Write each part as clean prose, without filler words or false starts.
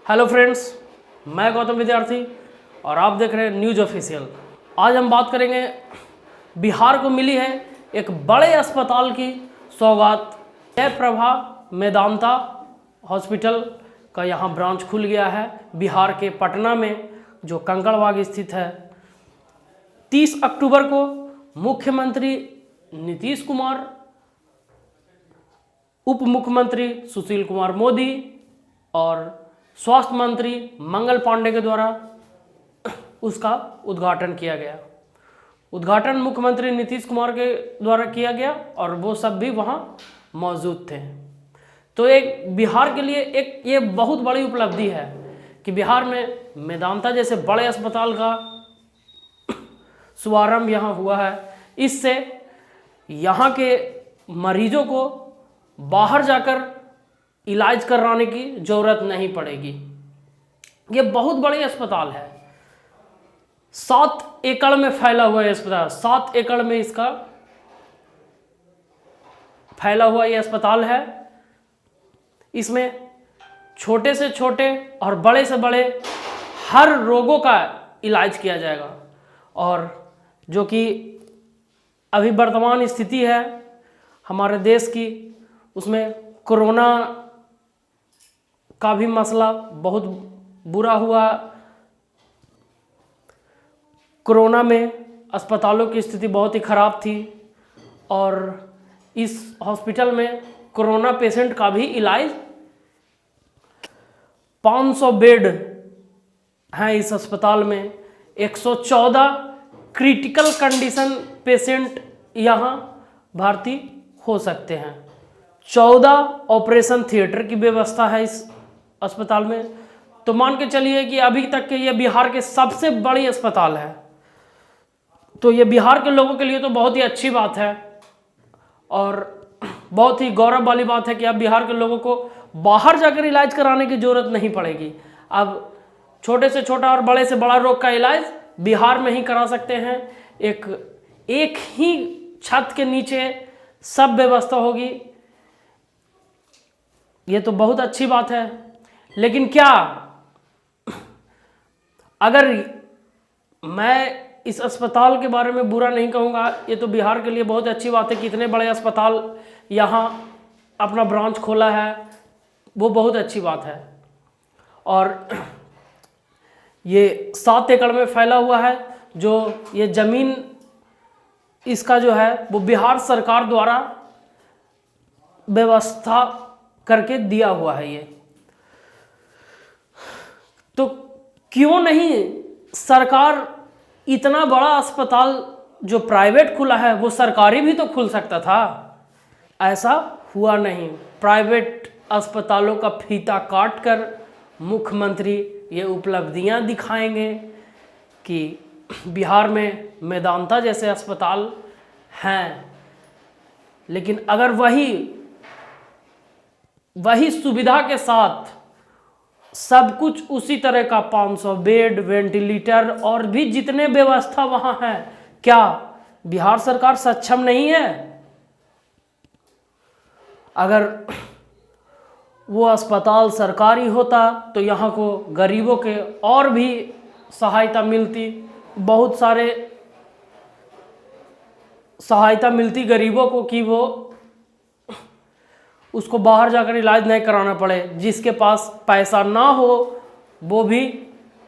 Hello friends, मैं गौतम विद्यार्थी और आप देख रहे हैं न्यूज ऑफिशियल। आज हम बात करेंगे बिहार को मिली है एक बड़े अस्पताल की सौगात। जयप्रभा मेदांता हॉस्पिटल का यहाँ ब्रांच खुल गया है बिहार के पटना में, जो कंकड़बाग स्थित है। 30 अक्टूबर को मुख्यमंत्री नीतीश कुमार, उप मुख्यमंत्री सुशील कुमार मोदी और स्वास्थ्य मंत्री मंगल पांडे के द्वारा उसका उद्घाटन किया गया। उद्घाटन मुख्यमंत्री नीतीश कुमार के द्वारा किया गया और वो सब भी वहाँ मौजूद थे। तो एक बिहार के लिए एक ये बहुत बड़ी उपलब्धि है कि बिहार में मेदांता जैसे बड़े अस्पताल का शुभारंभ यहाँ हुआ है। इससे यहाँ के मरीजों को बाहर जाकर इलाज कराने की ज़रूरत नहीं पड़ेगी। ये बहुत बड़ी अस्पताल है, 7 एकड़ में फैला हुआ है अस्पताल। 7 एकड़ में इसका फैला हुआ ये अस्पताल है। इसमें छोटे से छोटे और बड़े से बड़े हर रोगों का इलाज किया जाएगा। और जो कि अभी वर्तमान स्थिति है हमारे देश की, उसमें कोरोना का भी मसला बहुत बुरा हुआ। कोरोना में अस्पतालों की स्थिति बहुत ही ख़राब थी और इस हॉस्पिटल में कोरोना पेशेंट का भी इलाज 500 बेड हैं इस अस्पताल में। 114 क्रिटिकल कंडीशन पेशेंट यहाँ भर्ती हो सकते हैं। 14 ऑपरेशन थिएटर की व्यवस्था है इस अस्पताल में। तो मान के चलिए कि अभी तक के ये बिहार के सबसे बड़ी अस्पताल है। तो ये बिहार के लोगों के लिए तो बहुत ही अच्छी बात है और बहुत ही गौरव वाली बात है कि अब बिहार के लोगों को बाहर जाकर इलाज कराने की ज़रूरत नहीं पड़ेगी। अब छोटे से छोटा और बड़े से बड़ा रोग का इलाज बिहार में ही करा सकते हैं। एक ही छत के नीचे सब व्यवस्था होगी। ये तो बहुत अच्छी बात है। लेकिन क्या अगर मैं इस अस्पताल के बारे में बुरा नहीं कहूँगा, ये तो बिहार के लिए बहुत अच्छी बात है कि इतने बड़े अस्पताल यहाँ अपना ब्रांच खोला है, वो बहुत अच्छी बात है। और ये 7 एकड़ में फैला हुआ है। जो ये ज़मीन इसका जो है वो बिहार सरकार द्वारा व्यवस्था करके दिया हुआ है। ये तो क्यों नहीं सरकार इतना बड़ा अस्पताल जो प्राइवेट खुला है वो सरकारी भी तो खुल सकता था। ऐसा हुआ नहीं। प्राइवेट अस्पतालों का फीता काटकर मुख्यमंत्री ये उपलब्धियां दिखाएंगे कि बिहार में मेदांता जैसे अस्पताल हैं। लेकिन अगर वही सुविधा के साथ सब कुछ उसी तरह का 500 बेड, वेंटिलेटर और भी जितने व्यवस्था वहाँ है, क्या बिहार सरकार सक्षम नहीं है? अगर वो अस्पताल सरकारी होता तो यहाँ को गरीबों के और भी सहायता मिलती, बहुत सारे सहायता मिलती गरीबों को कि वो उसको बाहर जाकर इलाज नहीं कराना पड़े। जिसके पास पैसा ना हो वो भी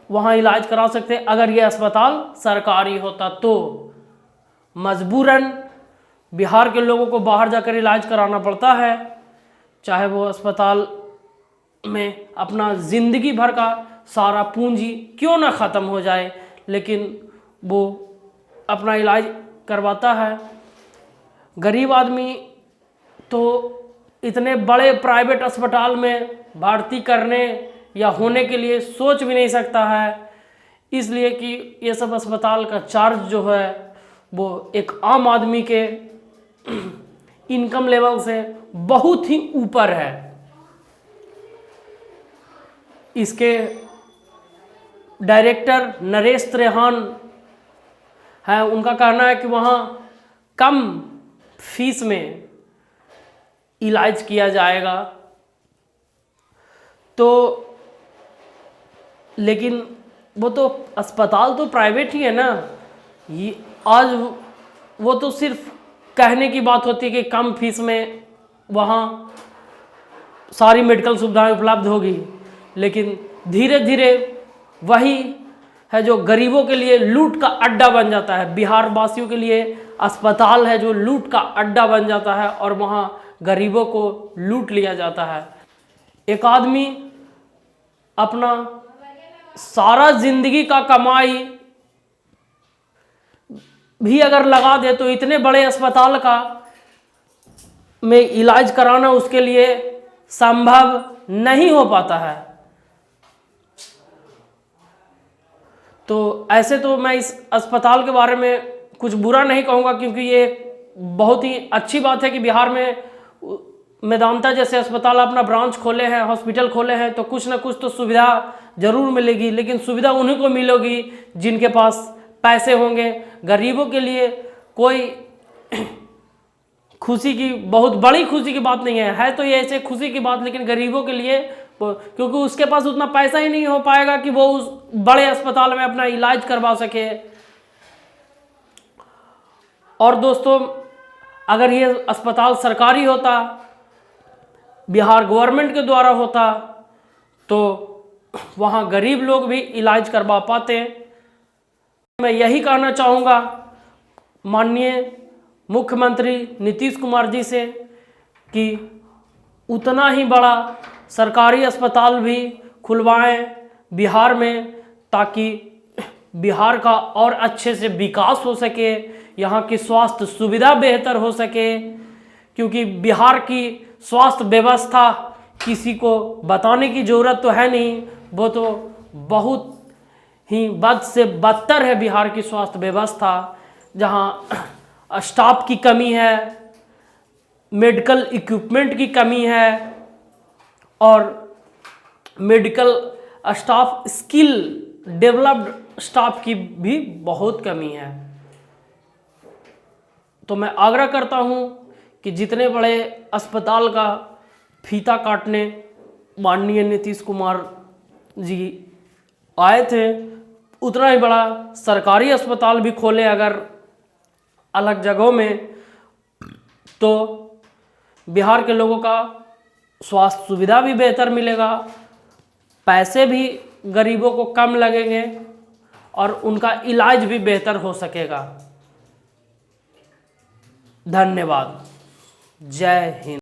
वहाँ इलाज करा सकते अगर ये अस्पताल सरकारी होता तो। मजबूरन बिहार के लोगों को बाहर जाकर इलाज कराना पड़ता है, चाहे वो अस्पताल में अपना ज़िंदगी भर का सारा पूंजी क्यों ना ख़त्म हो जाए, लेकिन वो अपना इलाज करवाता है। गरीब आदमी तो इतने बड़े प्राइवेट अस्पताल में भर्ती करने या होने के लिए सोच भी नहीं सकता है, इसलिए कि ये सब अस्पताल का चार्ज जो है वो एक आम आदमी के इनकम लेवल से बहुत ही ऊपर है। इसके डायरेक्टर नरेश त्रेहान है, उनका कहना है कि वहाँ कम फीस में इलाज किया जाएगा। तो लेकिन वो तो अस्पताल तो प्राइवेट ही है ना। ये आज वो तो सिर्फ कहने की बात होती है कि कम फीस में वहाँ सारी मेडिकल सुविधाएं उपलब्ध होगी, लेकिन धीरे धीरे वही है जो गरीबों के लिए लूट का अड्डा बन जाता है। बिहार वासियों के लिए अस्पताल है जो लूट का अड्डा बन जाता है और वहाँ गरीबों को लूट लिया जाता है। एक आदमी अपना सारा जिंदगी का कमाई भी अगर लगा दे तो इतने बड़े अस्पताल का में इलाज कराना उसके लिए संभव नहीं हो पाता है। तो ऐसे तो मैं इस अस्पताल के बारे में कुछ बुरा नहीं कहूँगा, क्योंकि ये बहुत ही अच्छी बात है कि बिहार में मेदांता जैसे अस्पताल अपना ब्रांच खोले हैं, हॉस्पिटल खोले हैं, तो कुछ ना कुछ तो सुविधा जरूर मिलेगी। लेकिन सुविधा उन्हीं को मिलेगी जिनके पास पैसे होंगे। गरीबों के लिए कोई खुशी की, बहुत बड़ी खुशी की बात नहीं है तो ये ऐसे खुशी की बात, लेकिन गरीबों के लिए, क्योंकि उसके पास उतना पैसा ही नहीं हो पाएगा कि वो उस बड़े अस्पताल में अपना इलाज करवा सके। और दोस्तों, अगर ये अस्पताल सरकारी होता, बिहार गवर्नमेंट के द्वारा होता, तो वहाँ गरीब लोग भी इलाज करवा पाते। मैं यही कहना चाहूँगा माननीय मुख्यमंत्री नीतीश कुमार जी से कि उतना ही बड़ा सरकारी अस्पताल भी खुलवाएं बिहार में, ताकि बिहार का और अच्छे से विकास हो सके, यहाँ की स्वास्थ्य सुविधा बेहतर हो सके। क्योंकि बिहार की स्वास्थ्य व्यवस्था किसी को बताने की ज़रूरत तो है नहीं, वो तो बहुत ही बद से बदतर है बिहार की स्वास्थ्य व्यवस्था, जहाँ स्टाफ की कमी है, मेडिकल इक्विपमेंट की कमी है और medical staff skill developed staff की भी बहुत कमी है। तो मैं आग्रह करता हूँ कि जितने बड़े अस्पताल का फीता काटने माननीय नीतीश कुमार जी आए थे, उतना ही बड़ा सरकारी अस्पताल भी खोले अगर अलग जगहों में, तो बिहार के लोगों का स्वास्थ्य सुविधा भी बेहतर मिलेगा, पैसे भी गरीबों को कम लगेंगे और उनका इलाज भी बेहतर हो सकेगा। धन्यवाद। जय हिंद।